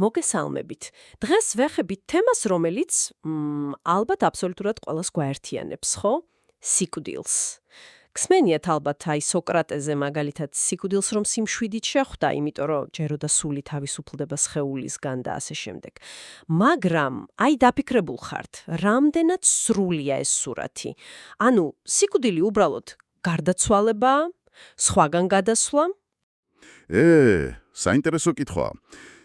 მოგესალმებით. დღეს ვეხებით თემას, რომელიც ალბათ აბსოლუტურად ყველას გვაერთიანებს, ხო? სიკვდილს. გსმენიათ ალბათ აი სოკრატეზე მაგალითად სიკვდილს რომ სიმშვიდით შეხვდა, იმიტომ რომ ჯეროდა სული თავისუფლდება სხეულისგან და ასე შემდეგ. მაგრამ აი დაფიქრებულ ხართ, რამდენად სრულია ეს სურათი. ანუ სიკვდილი უბრალოდ გარდაცვალებაა, სხვაგან გადასვლა? საინტერესო კითხვაა.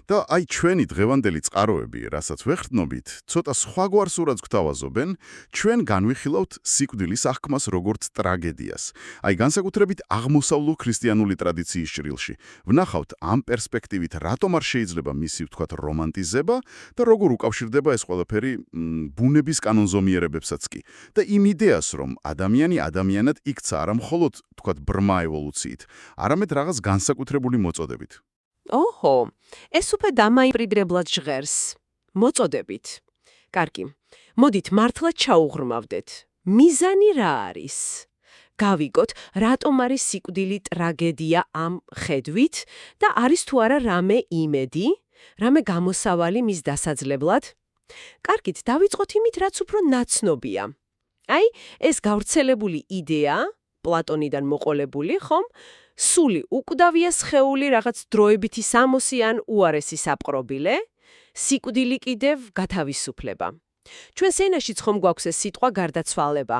და აი ჩვენი დღევანდელი წყაროები, რასაც ვეხრდნობით, ცოტა სხვაგვარ სურათს გვთავაზობენ, ჩვენ განვიხილავთ სიკვდილის აღქმას როგორც ტრაგედიას. აი განსაკუთრებით აღმოსავლურ ქრისტიანული ტრადიციის ჭრილში. ვნახავთ ამ პერსპექტივით, რატომ არ შეიძლება მისი ვთქვათ რომანტიზება და როგორ უკავშირდება ეს ყველაფერი ბუნების კანონზომიერებებსაც კი. და იმ იდეას, რომ ადამიანი ადამიანად იქცა არა მხოლოდ ვთქვათ ბრმა ევოლუციით, არამედ რაღაც განსაკუთრებული მოწოდებით. ოჰო, ეს უკვე დამაიმკვიდრებლად ჟღერს. მოწოდებით. კარგი. მოდით მართლა ჩაუღრმავდეთ. მიზანი რა არის? გავიგოთ, რატომ არის სიკვდილი ტრაგედია ამ ხედვით და არის თუ არა რამე იმედი, რამე გამოსავალი მის დასაძლებლად? კარგით, დავიწყოთ იმით, რაც უფრო ნაცნობია. აი, ეს გავრცელებული იდეა, პლატონიდან მოყოლებული, ხომ? სული უკვდავია სხეული რაღაც დროებითი სამოსი ან უარესი საპყრობილე, სიკვდილი კიდევ გათავისუფლება. ჩვენს ენაშიც ხომ გვაქვს ეს სიტყვა გარდაცვალება.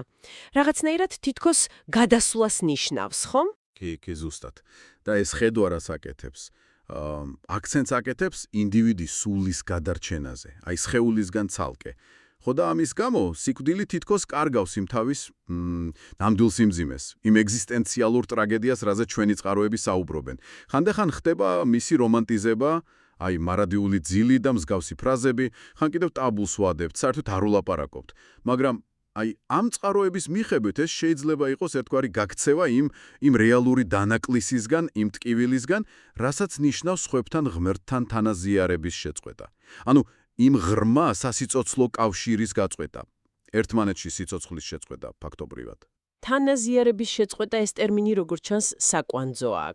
რაღაცნაირად თითქოს გადასვლას ნიშნავს, ხომ? კი, ზუსტად. და ეს ხედვა რას აკეთებს? აქცენტს აკეთებს ინდივიდის სულის გადარჩენაზე, აი სხეულისგან ცალკე. ხო და ამის გამო სიკვდილი თითქოს კარგავს იმ თავის ნამდვილ სიმძიმეს, იმ ეგზისტენციალურ ტრაგედიას, რაზეც ჩვენი წყაროები საუბრობენ. ხანდახან ხდება მისი რომანტიზება, აი მარადიული ძილი და მსგავსი ფრაზები, ხან კიდევ ტაბუს ვადებთ, საერთოდ არ ვლაპარაკობთ. მაგრამ აი ამ წყაროების მიხედვით ეს შეიძლება იყოს ერთგვარი გაქცევა იმ რეალური დანაკლისისგან, იმ ტკივილისგან, რასაც ნიშნავს სხვებთან ღმერთთან თანაზიარების შეწყვეტა. ანუ იმ ღრმა სასიცოცხლო კავშირის გაწყვეტა. ერთმანეთში სიცოცხლის შეწყვეტა ფაქტობრივად. თანაზიარების შეწყვეტა ეს ტერმინი როგორც ჩანს საკვანძოა.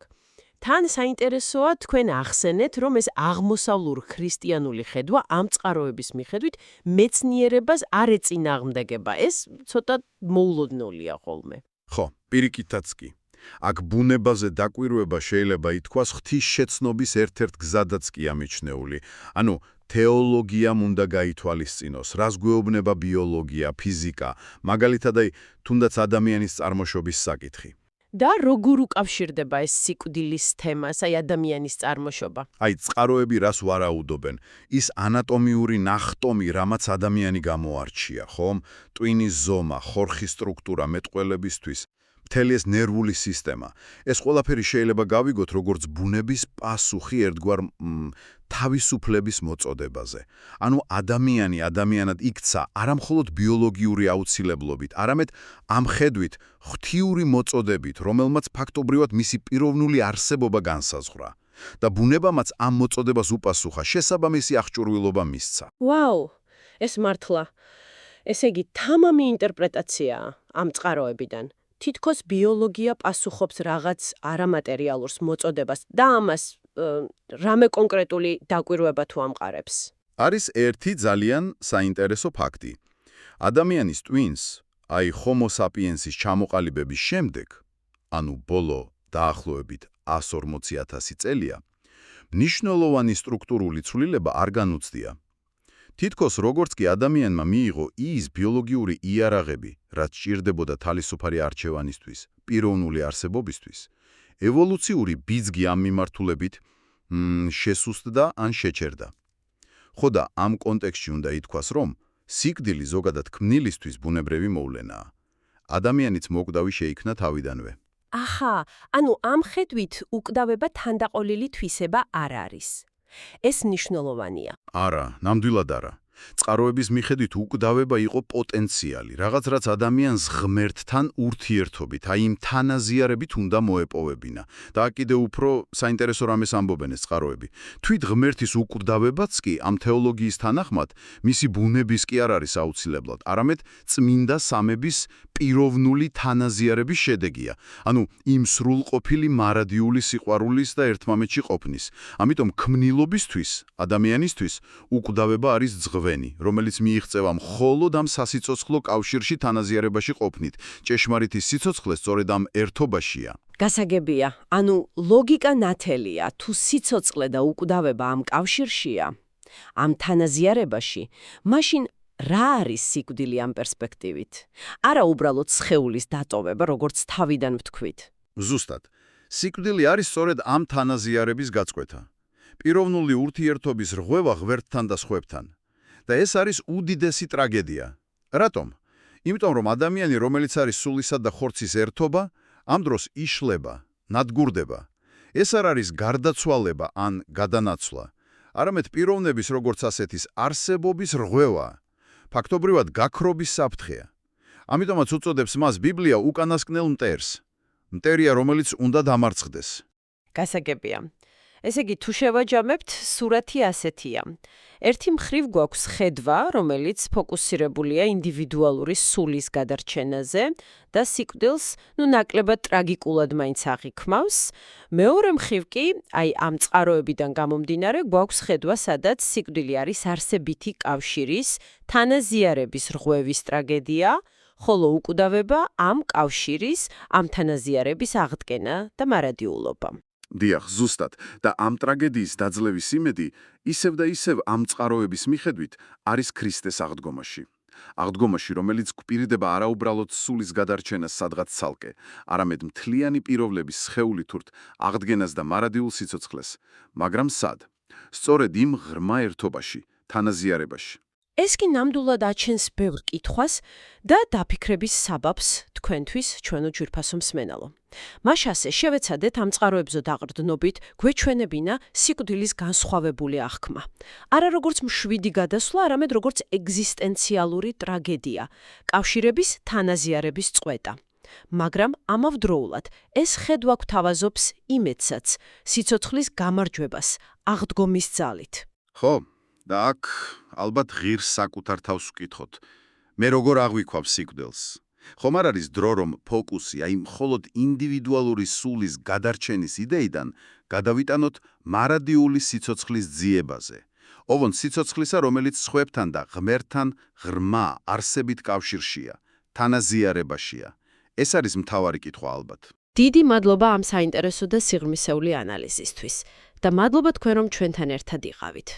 თან საინტერესოა თქვენ ახსენეთ, რომ ეს აღმოსავლურ ქრისტიანული ხედვა ამ წყაროების მიხედვით მეცნიერებას არ ეწინააღმდეგება. ეს ცოტა მოულოდნელია ხოლმე. ხო, პირიქითაც კი. აქ ბუნებაზე დაკვირვება შეიძლება ითქვას ღვთისშეცნობის ერთ-ერთ გზადაც კი ამიჩნეული. ანუ თეოლოგიამ უნდა გაითვალისწინოს, რას გვეუბნება ბიოლოგია, ფიზიკა, მაგალითად აი თუნდაც ადამიანის წარმოშობის საკითხი. და როგორ უკავშირდება ეს სიკვდილის თემას, აი ადამიანის წარმოშობა? აი წყაროები რას ვარაუდობენ? ის ანატომიური ნახტომი, რამაც ადამიანი გამოარჩია, ხომ? ტვინის ზომა, ხორხის სტრუქტურა მეტყველებისთვის. მთელი ეს ნერვული სისტემა. ეს ყველაფერი შეიძლება გავიგოთ როგორც ბუნების პასუხი ერთგვარ თავისუფლების მოწოდებაზე. ანუ ადამიანი ადამიანად იქცა არა მხოლოდ ბიოლოგიური აუცილებლობით, არამედ ამ ხედვით ღვთიური მოწოდებით, რომელმაც ფაქტობრივად მისი პიროვნული არსებობა განსაზღვრა. და ბუნებამაც ამ მოწოდებას უპასუხა, შესაბამისი აღჭურვილობა მისცა. ვაუ, ეს მართლა. ესე იგი, თამამი ინტერპრეტაციაა ამ წყაროებიდან. თითქოს ბიოლოგია პასუხობს რაღაც არამატერიალურს მოწოდებას და ამას რამე კონკრეტული დაკვირვება თუ ამყარებს. არის ერთი ძალიან საინტერესო ფაქტი. ადამიანის ტვინს, აი ჰომო საპიენსის ჩამოყალიბების შემდეგ, ანუ ბოლო დაახლოებით 140,000 წელია, მნიშვნელოვანი სტრუქტურული ცვლილება არ განუცდია. თითქოს როგორც კი ადამიანმა მიიღო ის ბიოლოგიური იარაღები, რაც სჭირდებოდა თავისუფალი არჩევანისთვის, პიროვნული არსებობისთვის, ევოლუციური ბიძგი ამ მიმართულებით შესუსტდა ან შეჩერდა. ხო და ამ კონტექსტში უნდა ითქვას, რომ სიკვდილი ზოგადად ქმნილისთვის ბუნებრივი მოვლენაა. ადამიანიც მოკვდავი შეიქმნა თავიდანვე. აჰა, ანუ ამ ხედვით უკვდავება თანდაყოლილი თვისება არ არის. ეს მნიშვნელოვანია. არა, ნამდვილად არა. წყაროების მიხედვით უკვდავება იყო პოტენციალი, რაღაც რაც ადამიანს ღმერთთან ურთიერთობით, აი იმ თანაზიარებით უნდა მოეპოვებინა. და კიდევ უფრო საინტერესო რამეს ამბობენ ეს წყაროები. თვით ღმერთის უკვდავებაც კი ამ თეოლოგიის თანახმად მისი ბუნების კი არ არის აუცილებლად, არამედ წმინდა სამების პიროვნული თანაზიარების შედეგია. ანუ იმ სრულყოფილი მარადიული სიყვარულის და ერთმანეთში ყოფნის. ამიტომ ქმნილობისთვის, ადამიანისთვის უკვდავება არის ძღვენი, რომელიც მიიღწევა მხოლოდ ამ სასიცოცხლო კავშირში თანაზიარებაში ყოფნით. ჭეშმარიტი სიცოცხლე სწორედ ამ ერთობაშია. გასაგებია, ანუ ლოგიკა ნათელია, თუ სიცოცხლე და უკვდავება ამ კავშირშია, ამ თანაზიარებაში, მაშინ რა არის სიკვდილი ამ პერსპექტივით? არა უბრალოდ სხეულის დატოვება, როგორც თავიდან ვთქვით. ზუსტად. სიკვდილი არის სწორედ ამ თანაზიარების გაწყვეტა. პიროვნული ურთიერთობის რღვევა ღმერთთან და სხვებთან. და ეს არის უდიდესი ტრაგედია. რატომ? იმიტომ რომ ადამიანი, რომელიც არის სულისა და ხორცის ერთობა, ამ დროს იშლება, ნადგურდება. ეს არ არის გარდაცვალება ან გადანაცვლა, არამედ პიროვნების როგორც ასეთის არსებობის რღვევა. ფაქტობრივად გაქრობის საფრთხეა. ამიტომაც უწოდებს მას ბიბლია უკანასკნელ მტერს. მტერია, რომელიც უნდა დამარცხდეს. გასაგებია. ესე იგი, თუ შევაჯამებთ, სურათი ასეთია. ერთი მხრივ გვაქვს ხედვა, რომელიც ფოკუსირებულია ინდივიდუალური სულის გადარჩენაზე და სიკვდილს, ნაკლებად ტრაგიკულად მაინც აღიქმავს. მეორე მხრივ კი, აი ამ წყაროებიდან გამომდინარე, გვაქვს ხედვა, სადაც სიკვდილი არის არსებითი კავშირის, თანაზიარების რღვევის ტრაგედია, ხოლო უკვდავება ამ კავშირის, ამ თანაზიარების აღდგენა და მარადიულობა. დიახ, ზუსტად. და ამ ტრაგედიის დაძლევის იმედი ისევ და ისევ ამ წყაროების მიხედვით არის ქრისტეს აღდგომაში. აღდგომაში, რომელიც გვპირდება არაუბრალოდ სულის გადარჩენას სადღაც ცალკე, არამედ მთლიანი პიროვნების სხეულით ურთ აღდგენას და მარადიულ სიცოცხლეს, მაგრამ სად? სწორედ იმ ღრმა ერთობაში, თანაზიარებაში. ეს კი ნამდვილად აჩენს ბევრ კითხვას და დაფიქრების საბაბს თქვენთვის, ჩვენო ჯვირფასო მსმენელო. მაშასე შევეცადეთ ამ წყაროებზე დაყრდნობით გვეჩვენებინა სიკვდილის განსხვავებული აღქმა. არა როგორც მშვიდი გადასვლა, არამედ როგორც ეგზისტენციალური ტრაგედია, კავშირების თანაზიარების წყვეტა. მაგრამ ამავდროულად ეს ხედვა გვთავაზობს იმედსაც, სიცოცხლის გამარჯვებას, აღდგომის ძალით. ხო, და აქ ალბათ ღირს საკუთარ თავს ვკითხოთ. მე როგორ აღვიქვავ სიკვდილს? ხომ არ არის დრო, რომ ფოკუსი აი მხოლოდ ინდივიდუალური სულის გადარჩენის იდეიდან გადავიტანოთ მარადიული სიცოცხლის ძიებაზე. ოვონ სიცოცხლისა, რომელიც სხვებთან და ღმერთთან ღრმა არსებით კავშირშია, თანაზიარებაშია. ეს არის მთავარი კითხვა ალბათ. დიდი მადლობა ამ საინტერესო და სიღრმისეული ანალიზისთვის და მადლობა თქვენ რომ ჩვენთან ერთად იყავით.